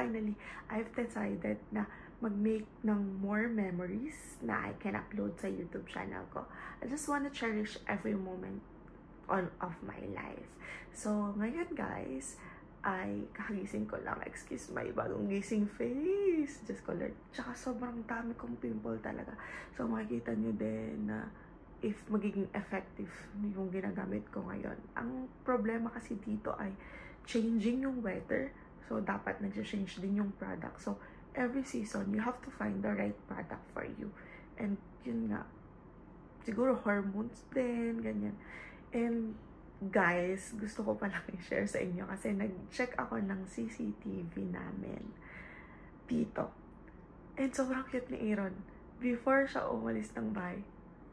finally, I've decided na mag-make ng more memories na I can upload sa YouTube channel ko. I just wanna cherish every moment of my life. So, ngayon guys, ay kakagising ko lang. Excuse my bagong gising face. Just colored. Tsaka sobrang dami kong pimple talaga. So, makikita nyo din na if magiging effective yung ginagamit ko ngayon. Ang problema kasi dito ay changing yung weather. So, dapat nag-change din yung product. So, every season, you have to find the right product for you. And, yun nga, siguro hormones din, ganyan. And, guys, gusto ko palang i-share sa inyo kasi nag-check ako ng CCTV namin dito. And sobrang cute ni Aaron. Before siya umalis ng bahay,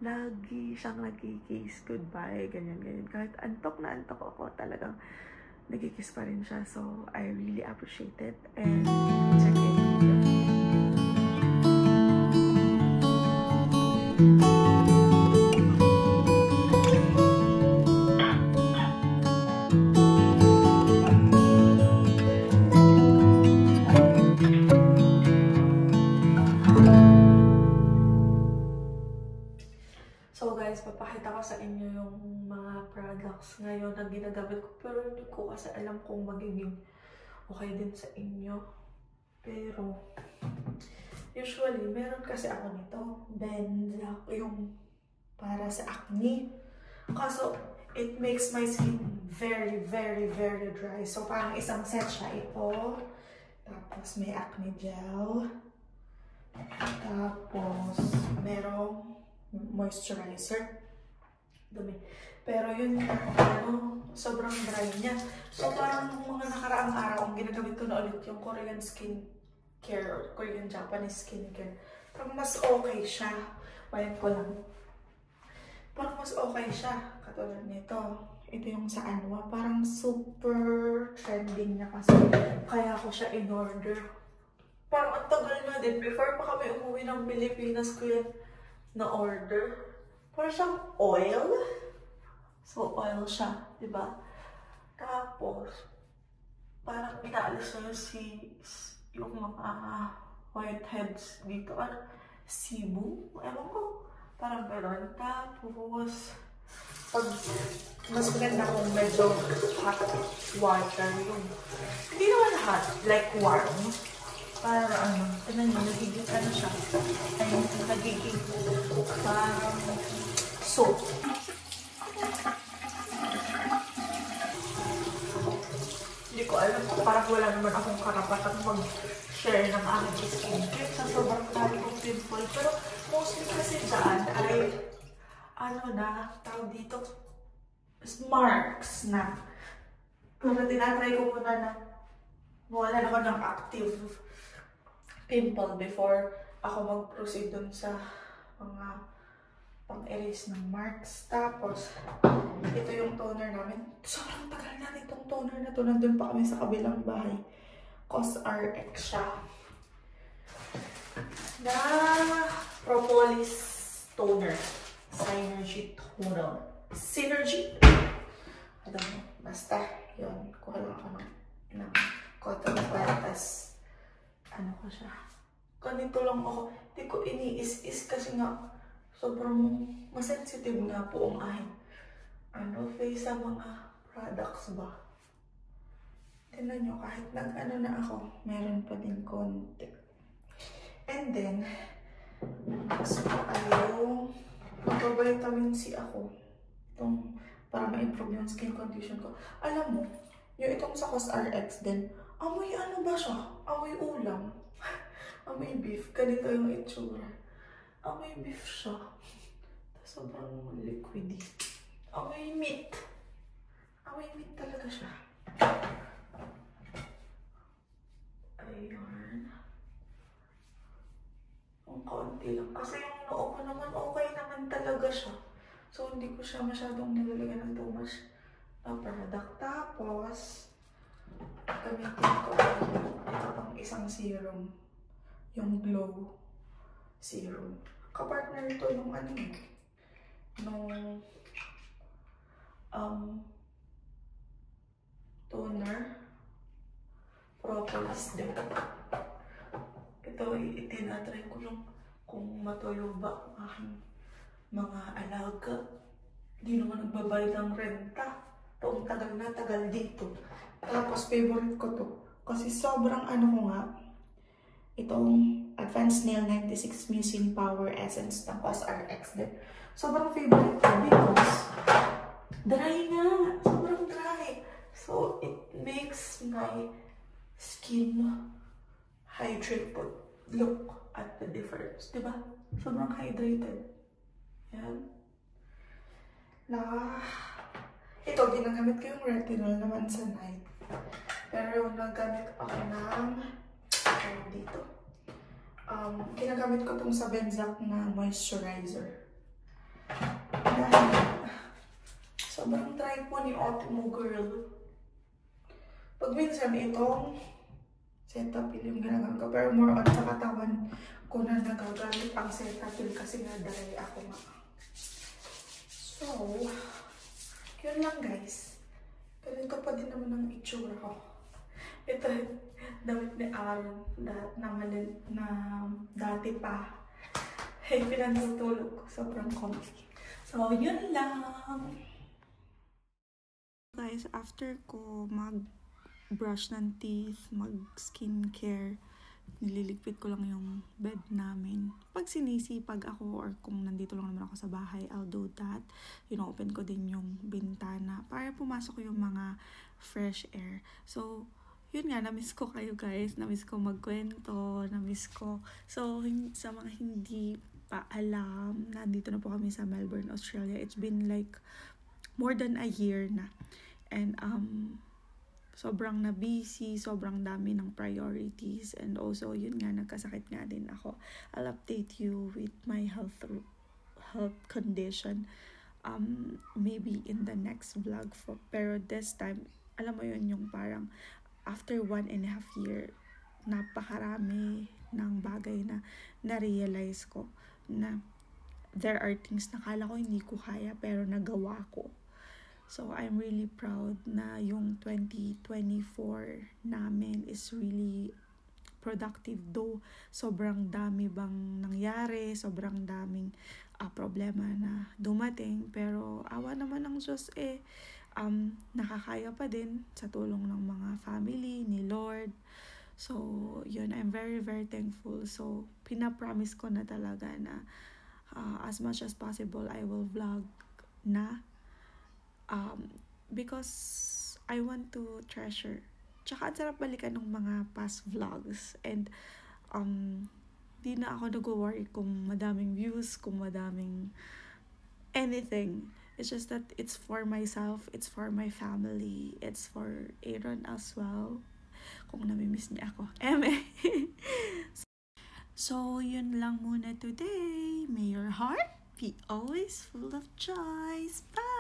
lagi siyang nag-kiss goodbye, ganyan. Kahit antok na antok ako, talagang nag-kiss pa rin siya. So, I really appreciate it. And, check it. So guys, papakita ko sa inyo yung mga products ngayon na ginagamit ko. Pero hindi ko kasi alam kung magiging okay din sa inyo. Pero, usually, meron kasi ako nito. Benzac, yung para sa acne. Kaso, it makes my skin very, very, very dry. So, parang isang set siya ito. Tapos, may acne gel. Tapos, merong moisturizer. Dumi. Pero yun, sobrang dry niya. So, parang mga nakaraang araw, ang ginagamit ko na ulit yung Korean skincare or Korean Japanese skincare. Parang mas okay siya. Bayan ko lang. Parang mas okay siya. Katulad nito. Ito yung sa Anwa. Parang super trending niya kasi. Kaya ko siya in-order. Parang ang tagal na din. Before pa kami umuwi ng Pilipinas ko yan na-order. Parang siyang oil. So, oil siya. Diba? Tapos, parang inaalis na yung mga whiteheads dito. Sibo? Ewan ko. Parang meron. Tapos, pag mas maganda kung medyo hot water yung hindi naman hot, like warm. Para tignan nyo, nagiging siya. Ay, nagiging parang soap. Hindi ko alam, parang wala naman akong karapatan mag-share ng aking skincare sa sobrang dami kong pimple. Pero mostly kasi dyan ay, tawag dito, marks na. Pero tinatry ko muna na mawalan ako ng active pimple before ako mag-proceed dun sa mga pang-erase ng marks. Tapos, ito yung toner namin. Sobrang tagal na itong toner na to. Nandun pa kami sa kabilang bahay. COSRX siya. Na Propolis toner. Synergy toner. Synergy? I don't know. Basta, yun. Kuha lang ako ng cotton patas. Ano ko siya? Ganito lang ako. Hindi ko iniis-is kasi nga sobrang masensitive nga po ang aking face sa mga products ba. Tignan nyo, kahit nag-ano na ako, meron pa din konti. And then, gusto ko yung mag-vitamin C ako. Itong, para ma-improve yung skin condition ko. Alam mo, yung itong sa COSRX din, amoy ano ba siya? Amoy ulam. Amoy beef. Ganito yung itsura. Amoy beef siya. Sobrang liquidy. Amoy meat. Amoy meat talaga siya. Ayan. Ang kaunti lang. Kasi yung noo ko naman, okay naman talaga siya. So, hindi ko siya masyadong nilalagyan ng too much na product. Tapos, gamitin ko ito pang isang serum. Yung Glow Serum. Kapartner ito nung toner. Propolis din. tinatry ko lang kung matuyo ba ang aking mga alaga. Di naman nagbabayad ng renta. Taong tagal na tagal dito. Tapos favorite ko to. Kasi sobrang ano ko nga, itong Advanced Nail 96 Musing Power Essence ng COSRX din. Sobrang favorite ko because dry nga. Sobrang dry. So, it makes my skin hydrated. Look at the difference. Diba? Sobrang hydrated. Yan. Ito, ginagamit ko yung retinol naman sa night. Pero yung nagamit ako ng dito. Ginagamit ko itong sa Benzac na moisturizer. Dahil sobrang dry po ni Otimo girl. Pag minsan itong Cetaphil yung ginagamit ko. Pero more on sa katawan ko na nagagamit ang Cetaphil kasi nga dry ako nga. So, yun lang guys. Ganito pa din naman ang itsura ko. Ito, damit ni Aaron na dati pa. Hey, pinatutulog ko. Sobrang comfy. So, yun lang. Guys, after ko mag-brush ng teeth, mag-skincare, nililigpit ko lang yung bed namin. Pag sinisipag ako or kung nandito lang naman ako sa bahay, I'll do that. Open ko din yung bintana para pumasok yung mga fresh air. So, yun nga, namiss ko kayo guys. Namiss ko magkwento. Namiss ko. So, sa mga hindi pa alam, nandito na po kami sa Melbourne, Australia. It's been like more than a year na. And, sobrang na busy, sobrang dami ng priorities, and also yun nga, nagkasakit nga din ako. I'll update you with my health condition maybe in the next vlog. Pero this time, alam mo yun, yung parang after 1.5 year, napakarami ng bagay na na-realize ko na there are things na kala ko hindi ko kaya pero nagawa ko. So, I'm really proud na yung 2024 namin is really productive. Though, sobrang dami bang nangyari, sobrang daming problema na dumating. Pero, awa naman ng Diyos nakakaya pa din sa tulong ng mga family, ni Lord. So, yun, I'm very, very thankful. So, pinapromise ko na talaga na as much as possible, I will vlog na. Because I want to treasure. Tsaka ang sarap balikan ng mga past vlogs. And di na ako nag-worry kung madaming views, kung madaming anything. It's just that it's for myself, it's for my family, it's for Aaron as well. Kung namimiss niya ako. So, yun lang muna today. May your heart be always full of joys. Bye!